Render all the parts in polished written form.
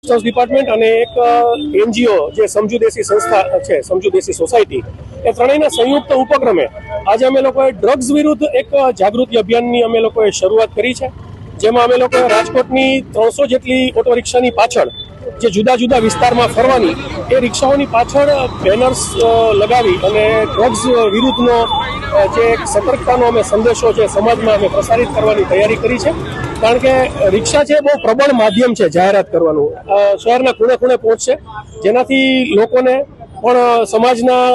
Department અને એક NGO જે સમજુ દેશી સંસ્થા છે, સમજુ દેશી સોસાયટી, એ ત્રણેયના સંયુક્ત ઉપક્રમે આજે અમે લોકોએ ડ્રગ્સ વિરુદ્ધ એક જાગૃતિ અભિયાનની અમે લોકોએ શરૂઆત કરી છે, જેમાં અમે લોકોએ રાજકોટની 300 જેટલી ઓટો રિક્ષાની પાછળ જે જુદા જુદા વિસ્તારમાં ફરવાની એ રિક્ષાઓની પાછળ બેનર્સ લગાવી અને ડ્રગ્સ વિરુદ્ધનો જે એક સતર્કતાનો અમે સંદેશો છે સમાજમાં અમે પ્રસારિત કરવાની તૈયારી કરી છે. કારણ કે રિક્ષા છે બહુ પ્રબળ માધ્યમ છે જાહેરાત કરવાનું, શહેરના ખૂણે ખૂણે પહોંચશે, જેનાથી લોકોને પણ સમાજના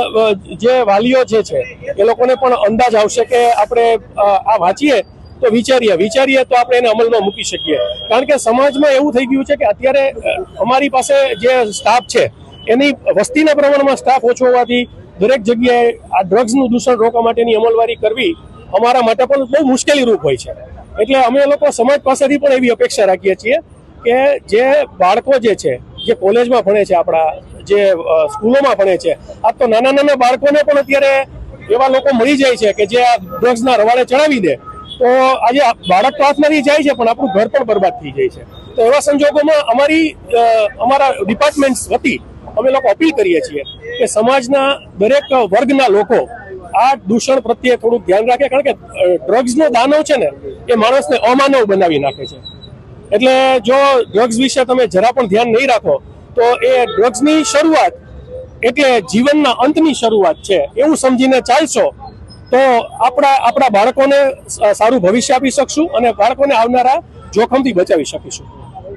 જે વાલીઓ જે છે એ લોકોને પણ અંદાજ આવશે કે આપણે આ વાંચીએ તો વિચારીએ તો આપણે એને અમલમાં મૂકી શકીએ. કારણ કે સમાજમાં એવું થઈ ગયું છે કે અત્યારે અમારી પાસે જે સ્ટાફ છે એની વસ્તીના પ્રમાણમાં સ્ટાફ ઓછો હોવાથી દરેક જગ્યાએ આ ડ્રગ્સનું દૂષણ રોકવા માટેની અમલવારી કરવી અમારા માટે પણ બહુ મુશ્કેલીરૂપ હોય છે. એટલે અમે લોકો સમાજ પાસેથી પણ એવી અપેક્ષા રાખીએ છીએ કે જે બાળકો જે છે, જે કોલેજમાં ભણે છે, આપણા જે સ્કૂલોમાં ભણે છે, આ તો નાના નાના બાળકોને પણ અત્યારે એવા લોકો મળી જાય છે કે જે આ ડ્રગ્સના રવાડે ચડાવી દે, તો આજે બાળક તો હાથમાંથી જાય છે પણ આપણું ઘર પણ બરબાદ થઈ જાય છે. તો એવા સંજોગોમાં અમારા ડિપાર્ટમેન્ટ વતી અમે લોકો અપીલ કરીએ છીએ કે સમાજના દરેક વર્ગના લોકો આ દૂષણ પ્રત્યે થોડુંક ધ્યાન રાખે. કારણ કે ડ્રગ્સનો દાનવ છે ને એ માણસને અમાનવ બનાવી નાખે છે. એટલે જો ડ્રગ્સ વિશે તમે જરા પણ ધ્યાન નહીં રાખો તો એ ડ્રગ્સની શરૂઆત એટલે જીવનના અંતની શરૂઆત છે એવું સમજીને ચાલશો તો આપણા બાળકોને સારું ભવિષ્ય આપી શકશું અને બાળકોને આવનારા જોખમથી બચાવી શકીશું.